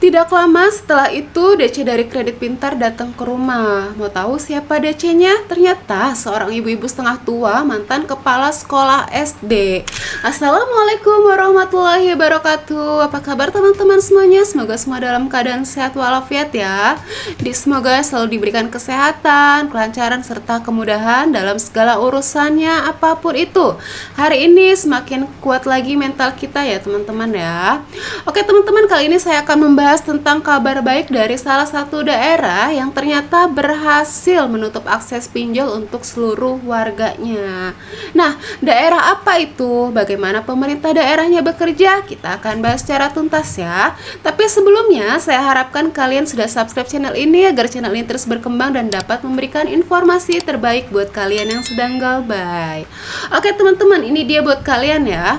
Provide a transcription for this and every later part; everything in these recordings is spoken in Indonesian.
Tidak lama setelah itu, DC dari Kredit Pintar datang ke rumah. Mau tahu siapa DC-nya? Ternyata seorang ibu-ibu setengah tua, mantan kepala sekolah SD. Assalamualaikum warahmatullahi wabarakatuh. Apa kabar teman-teman semuanya? Semoga semua dalam keadaan sehat walafiat ya. Semoga selalu diberikan kesehatan, kelancaran, serta kemudahan dalam segala urusannya apapun itu. Hari ini semakin kuat lagi mental kita ya teman-teman ya. Oke teman-teman, kali ini saya akan membahas tentang kabar baik dari salah satu daerah yang ternyata berhasil menutup akses pinjol untuk seluruh warganya. Nah, daerah apa itu? Bagaimana pemerintah daerahnya bekerja? Kita akan bahas secara tuntas ya. Tapi sebelumnya, saya harapkan kalian sudah subscribe channel ini agar channel ini terus berkembang dan dapat memberikan informasi terbaik buat kalian yang sedang galbay. Oke teman-teman, ini dia buat kalian ya.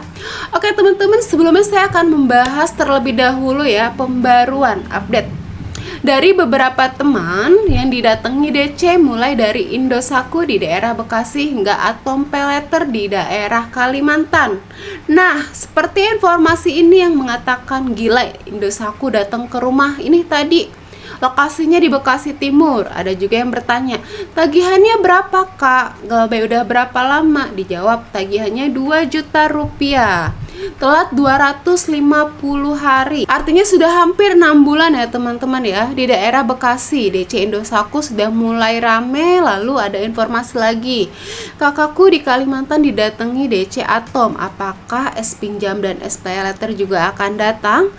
Oke teman-teman, sebelumnya saya akan membahas terlebih dahulu ya pembaruan update dari beberapa teman yang didatangi DC, mulai dari Indosat di daerah Bekasi hingga Atom Paylater di daerah Kalimantan. Nah, seperti informasi ini yang mengatakan gila, Indosat datang ke rumah ini tadi. Lokasinya di Bekasi Timur. Ada juga yang bertanya, tagihannya berapa kak? Galbay udah berapa lama? Dijawab, tagihannya 2 juta rupiah. Telat 250 hari. Artinya sudah hampir 6 bulan ya teman-teman ya. Di daerah Bekasi, DC Indosat sudah mulai rame. Lalu ada informasi lagi, kakakku di Kalimantan didatangi DC Atom. Apakah es pinjam dan es paylater juga akan datang?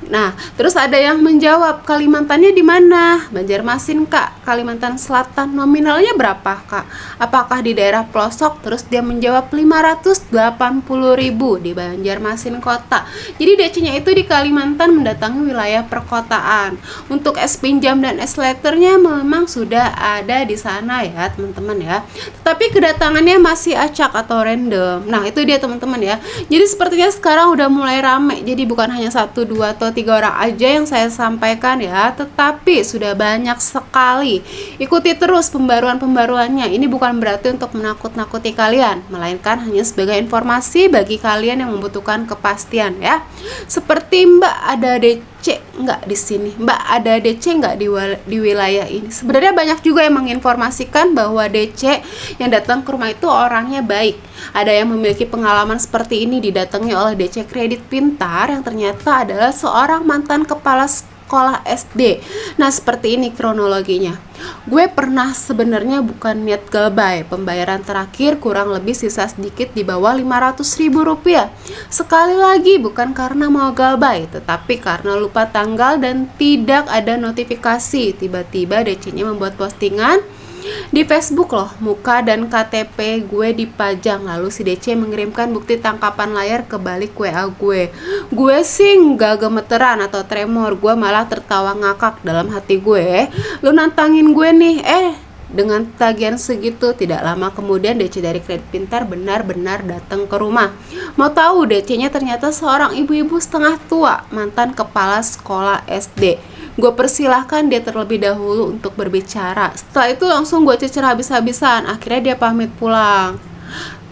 Nah, terus ada yang menjawab, Kalimantannya di mana? Banjarmasin kak, Kalimantan Selatan. Nominalnya berapa kak? Apakah di daerah pelosok? Terus dia menjawab 580.000 di Banjarmasin kota. Jadi DC-nya itu di Kalimantan mendatangi wilayah perkotaan. Untuk es pinjam dan es letternya memang sudah ada di sana ya teman-teman ya. Tapi kedatangannya masih acak atau random. Nah itu dia teman-teman ya. Jadi sepertinya sekarang udah mulai rame. Jadi bukan hanya 1, 2, atau 3 orang aja yang saya sampaikan ya, tetapi sudah banyak sekali. Ikuti terus pembaruan-pembaruannya. Ini bukan berarti untuk menakut-nakuti kalian, melainkan hanya sebagai informasi bagi kalian yang membutuhkan kepastian ya. Seperti Mbak, ada DC nggak di sini? Mbak, ada DC nggak di wilayah ini? Sebenarnya banyak juga yang menginformasikan bahwa DC yang datang ke rumah itu orangnya baik. Ada yang memiliki pengalaman seperti ini, didatangi oleh DC Kredit Pintar yang ternyata adalah seorang mantan kepala sekolah SD. Nah seperti ini kronologinya. Gue pernah sebenarnya bukan niat galbay. Pembayaran terakhir kurang lebih sisa sedikit di bawah 500.000 rupiah. Sekali lagi bukan karena mau galbay, tetapi karena lupa tanggal dan tidak ada notifikasi. Tiba-tiba DC-nya membuat postingan di Facebook loh, muka dan KTP gue dipajang. Lalu si DC mengirimkan bukti tangkapan layar ke balik WA gue. Gue sih nggak gemeteran atau tremor, gue malah tertawa ngakak dalam hati gue. Lu nantangin gue nih, dengan tagihan segitu. Tidak lama kemudian DC dari Kredit Pintar benar-benar datang ke rumah. Mau tahu DC-nya ternyata seorang ibu-ibu setengah tua, mantan kepala sekolah SD. Gue persilahkan dia terlebih dahulu untuk berbicara. Setelah itu langsung gue cecer habis-habisan. Akhirnya dia pamit pulang.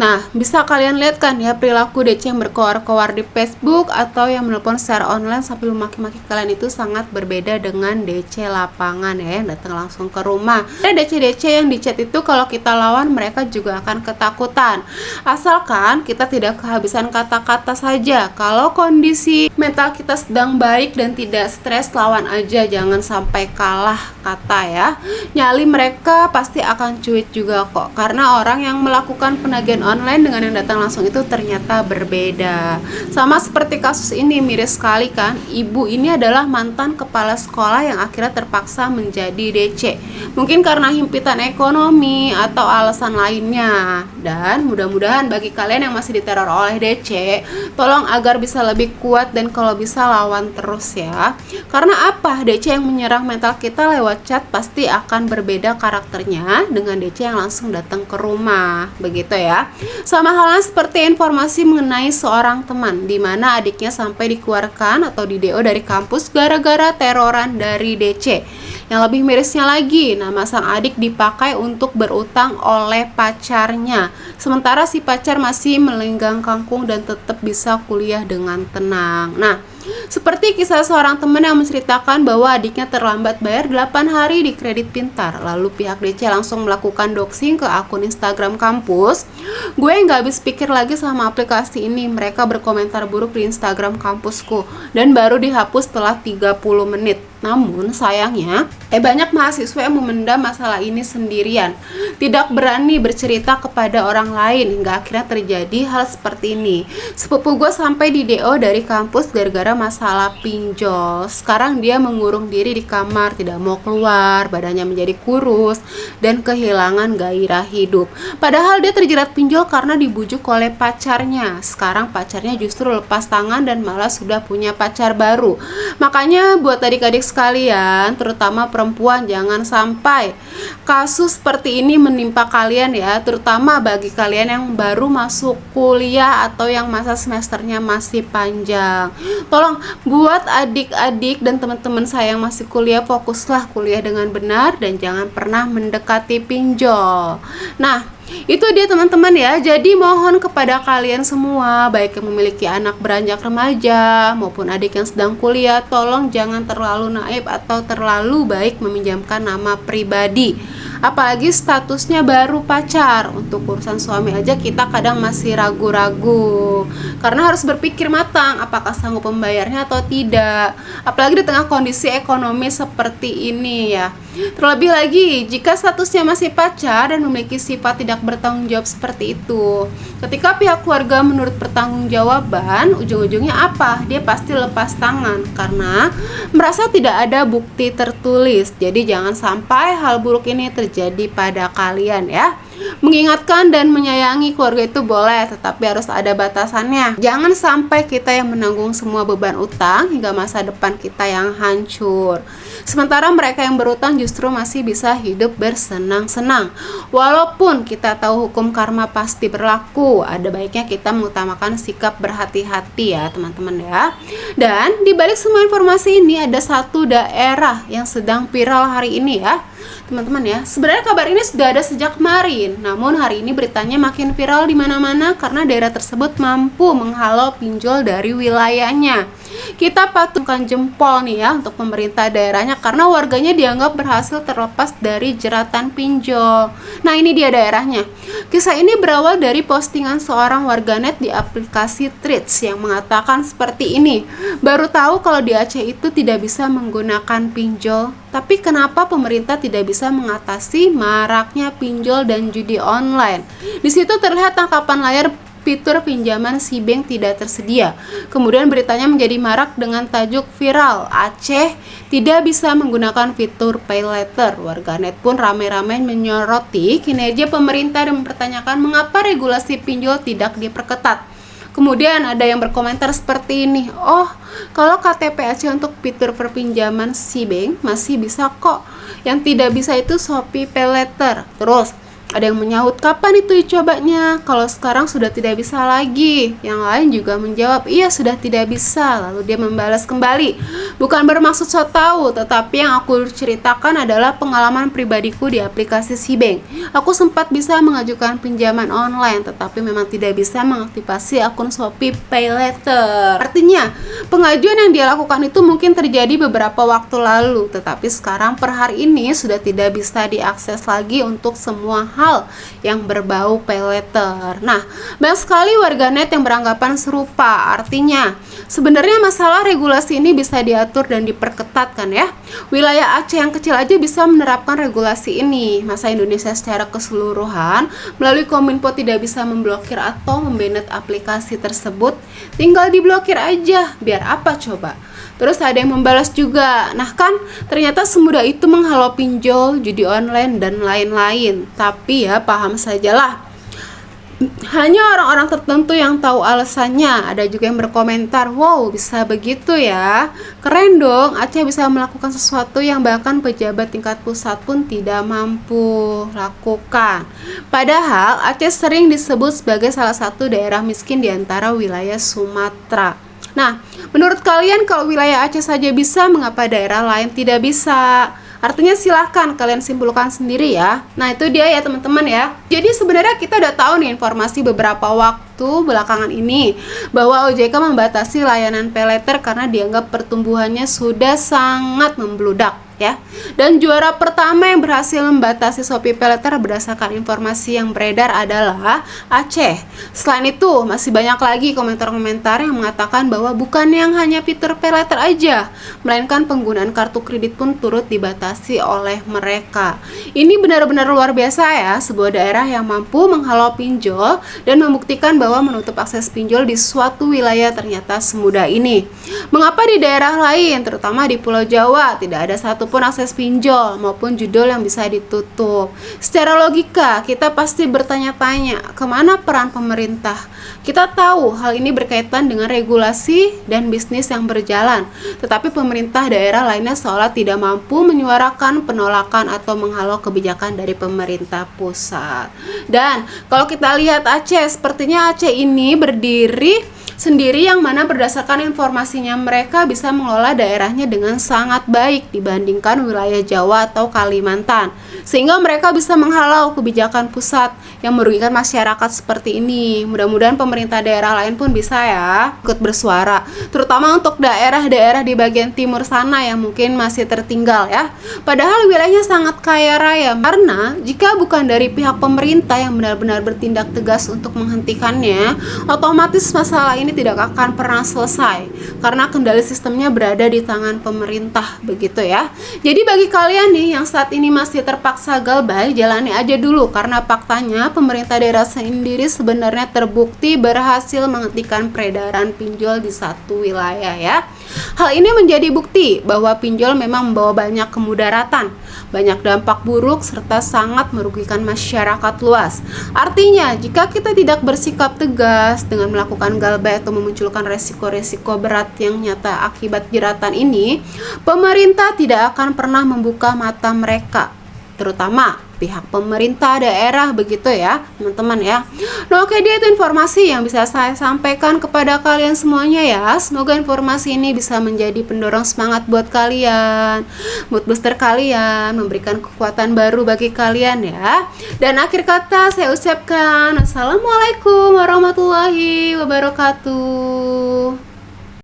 Nah, bisa kalian lihat kan ya perilaku DC yang berkoar-koar di Facebook atau yang menelpon secara online sambil memaki-maki kalian itu sangat berbeda dengan DC lapangan ya, yang datang langsung ke rumah. Ada DC-DC yang di chat itu kalau kita lawan mereka juga akan ketakutan. Asalkan kita tidak kehabisan kata-kata saja. Kalau kondisi mental kita sedang baik dan tidak stres, lawan aja, jangan sampai kalah kata ya. Nyali mereka pasti akan cuit juga kok, karena orang yang melakukan penagihan online dengan yang datang langsung itu ternyata berbeda. Sama seperti kasus ini, miris sekali kan. Ibu ini adalah mantan kepala sekolah yang akhirnya terpaksa menjadi DC. Mungkin karena himpitan ekonomi atau alasan lainnya. Dan mudah-mudahan bagi kalian yang masih diteror oleh DC, tolong agar bisa lebih kuat dan kalau bisa lawan terus ya. Karena apa? DC yang menyerang mental kita lewat chat pasti akan berbeda karakternya dengan DC yang langsung datang ke rumah. Begitu ya. Sama halnya seperti informasi mengenai seorang teman di mana adiknya sampai dikeluarkan atau di DO dari kampus gara-gara teroran dari DC. Yang lebih mirisnya lagi, nama sang adik dipakai untuk berutang oleh pacarnya. Sementara si pacar masih melenggang kangkung dan tetap bisa kuliah dengan tenang. Nah, Seperti kisah seorang teman yang menceritakan bahwa adiknya terlambat bayar 8 hari di kredit pintar, lalu pihak DC langsung melakukan doxing ke akun Instagram kampus. Gue nggak habis pikir lagi sama aplikasi ini, mereka berkomentar buruk di Instagram kampusku dan baru dihapus setelah 30 menit. Namun sayangnya, banyak mahasiswa yang memendam masalah ini sendirian, tidak berani bercerita kepada orang lain hingga akhirnya terjadi hal seperti ini. Sepupu gue sampai di DO dari kampus gara-gara masalah pinjol. Sekarang dia mengurung diri di kamar, tidak mau keluar, badannya menjadi kurus dan kehilangan gairah hidup. Padahal dia terjerat pinjol karena dibujuk oleh pacarnya. Sekarang pacarnya justru lepas tangan dan malah sudah punya pacar baru. Makanya buat adik-adik sekalian, terutama perempuan, jangan sampai kasus seperti ini menimpa kalian ya, terutama bagi kalian yang baru masuk kuliah atau yang masa semesternya masih panjang. Tolong buat adik-adik dan teman-teman saya yang masih kuliah, fokuslah kuliah dengan benar dan jangan pernah mendekati pinjol. Nah, itu dia teman-teman ya. Jadi mohon kepada kalian semua, baik yang memiliki anak beranjak remaja maupun adik yang sedang kuliah, tolong jangan terlalu naif atau terlalu baik meminjamkan nama pribadi. Apalagi statusnya baru pacar. Untuk urusan suami aja kita kadang masih ragu-ragu, karena harus berpikir matang apakah sanggup membayarnya atau tidak. Apalagi di tengah kondisi ekonomi seperti ini ya. Terlebih lagi jika statusnya masih pacar dan memiliki sifat tidak bertanggung jawab seperti itu. Ketika pihak keluarga menurut pertanggungjawaban, ujung-ujungnya apa? Dia pasti lepas tangan karena merasa tidak ada bukti tertulis. Jadi jangan sampai hal buruk ini terjadi pada kalian ya. Mengingatkan dan menyayangi keluarga itu boleh, tetapi harus ada batasannya. Jangan sampai kita yang menanggung semua beban utang hingga masa depan kita yang hancur. Sementara mereka yang berutang justru masih bisa hidup bersenang-senang. Walaupun kita tahu hukum karma pasti berlaku, ada baiknya kita mengutamakan sikap berhati-hati ya teman-teman ya. Dan dibalik semua informasi ini ada satu daerah yang sedang viral hari ini ya teman-teman ya. Sebenarnya kabar ini sudah ada sejak kemarin, namun hari ini beritanya makin viral di mana-mana karena daerah tersebut mampu menghalau pinjol dari wilayahnya. Kita patungkan jempol nih ya untuk pemerintah daerahnya karena warganya dianggap berhasil terlepas dari jeratan pinjol. Nah, ini dia daerahnya. Kisah ini berawal dari postingan seorang warganet di aplikasi Threads yang mengatakan seperti ini. Baru tahu kalau di Aceh itu tidak bisa menggunakan pinjol. Tapi kenapa pemerintah tidak bisa mengatasi maraknya pinjol dan judi online? Di situ terlihat tangkapan layar fitur pinjaman SIBank tidak tersedia. Kemudian beritanya menjadi marak dengan tajuk viral, Aceh tidak bisa menggunakan fitur pay later. Warganet pun ramai-ramai menyoroti kinerja pemerintah dan mempertanyakan mengapa regulasi pinjol tidak diperketat. Kemudian ada yang berkomentar seperti ini, oh kalau KTP Aceh untuk fitur perpinjaman SIBank masih bisa kok, yang tidak bisa itu Shopee Pay Later. Terus ada yang menyahut, kapan itu dicobanya? Kalau sekarang sudah tidak bisa lagi. Yang lain juga menjawab, iya sudah tidak bisa. Lalu dia membalas kembali, bukan bermaksud so tahu, tetapi yang aku ceritakan adalah pengalaman pribadiku di aplikasi SIBank. Aku sempat bisa mengajukan pinjaman online, tetapi memang tidak bisa mengaktifasi akun Shopee Pay Later. Artinya, pengajuan yang dia lakukan itu mungkin terjadi beberapa waktu lalu, tetapi sekarang per hari ini sudah tidak bisa diakses lagi untuk semua hal yang berbau pay later. Nah, banyak sekali warganet yang beranggapan serupa. Artinya, sebenarnya masalah regulasi ini bisa diatur dan diperketat kan ya. Wilayah Aceh yang kecil aja bisa menerapkan regulasi ini. Masa Indonesia secara keseluruhan melalui Kominfo tidak bisa memblokir atau membanet aplikasi tersebut? Tinggal diblokir aja. Biar apa coba? Terus ada yang membalas juga, nah kan ternyata semudah itu menghalau pinjol, judi online, dan lain-lain. Tapi ya paham sajalah, hanya orang-orang tertentu yang tahu alasannya. Ada juga yang berkomentar, wow bisa begitu ya, keren dong, Aceh bisa melakukan sesuatu yang bahkan pejabat tingkat pusat pun tidak mampu lakukan. Padahal Aceh sering disebut sebagai salah satu daerah miskin di antara wilayah Sumatera. Nah, menurut kalian kalau wilayah Aceh saja bisa, mengapa daerah lain tidak bisa? Artinya silahkan kalian simpulkan sendiri ya. Nah itu dia ya teman-teman ya. Jadi sebenarnya kita udah tahu nih informasi beberapa waktu belakangan ini bahwa OJK membatasi layanan paylater karena dianggap pertumbuhannya sudah sangat membludak ya. Dan juara pertama yang berhasil membatasi Shopee paylater berdasarkan informasi yang beredar adalah Aceh. Selain itu masih banyak lagi komentar-komentar yang mengatakan bahwa bukan yang hanya fitur paylater aja, melainkan penggunaan kartu kredit pun turut dibatasi oleh mereka. Ini benar-benar luar biasa ya, sebuah daerah yang mampu menghalau pinjol dan membuktikan bahwa menutup akses pinjol di suatu wilayah ternyata semudah ini. Mengapa di daerah lain, terutama di Pulau Jawa, tidak ada satupun akses pinjol maupun judul yang bisa ditutup? Secara logika, kita pasti bertanya-tanya, kemana peran pemerintah? Kita tahu hal ini berkaitan dengan regulasi dan bisnis yang berjalan, tetapi pemerintah daerah lainnya seolah tidak mampu menyuarakan penolakan atau menghalau kebijakan dari pemerintah pusat. Dan kalau kita lihat Aceh, sepertinya Aceh ini berdiri sendiri yang mana berdasarkan informasinya mereka bisa mengelola daerahnya dengan sangat baik dibandingkan wilayah Jawa atau Kalimantan, sehingga mereka bisa menghalau kebijakan pusat yang merugikan masyarakat seperti ini. Mudah-mudahan pemerintah daerah lain pun bisa ya ikut bersuara, terutama untuk daerah-daerah di bagian timur sana yang mungkin masih tertinggal ya. Padahal wilayahnya sangat kaya raya, karena jika bukan dari pihak pemerintah yang benar-benar bertindak tegas untuk menghentikannya, otomatis masalah ini tidak akan pernah selesai karena kendali sistemnya berada di tangan pemerintah, begitu ya. Jadi bagi kalian nih yang saat ini masih terpaksa galbay, jalani aja dulu karena faktanya pemerintah daerah sendiri sebenarnya terbukti berhasil menghentikan peredaran pinjol di satu wilayah ya. Hal ini menjadi bukti bahwa pinjol memang membawa banyak kemudaratan, banyak dampak buruk serta sangat merugikan masyarakat luas. Artinya, jika kita tidak bersikap tegas dengan melakukan galbay atau memunculkan resiko-resiko berat yang nyata akibat jeratan ini, pemerintah tidak akan pernah membuka mata mereka, terutama pihak pemerintah daerah, begitu ya teman-teman ya. Nah oke, dia itu informasi yang bisa saya sampaikan kepada kalian semuanya ya. Semoga informasi ini bisa menjadi pendorong semangat buat kalian, mood booster kalian, memberikan kekuatan baru bagi kalian ya. Dan akhir kata saya ucapkan Assalamualaikum warahmatullahi wabarakatuh.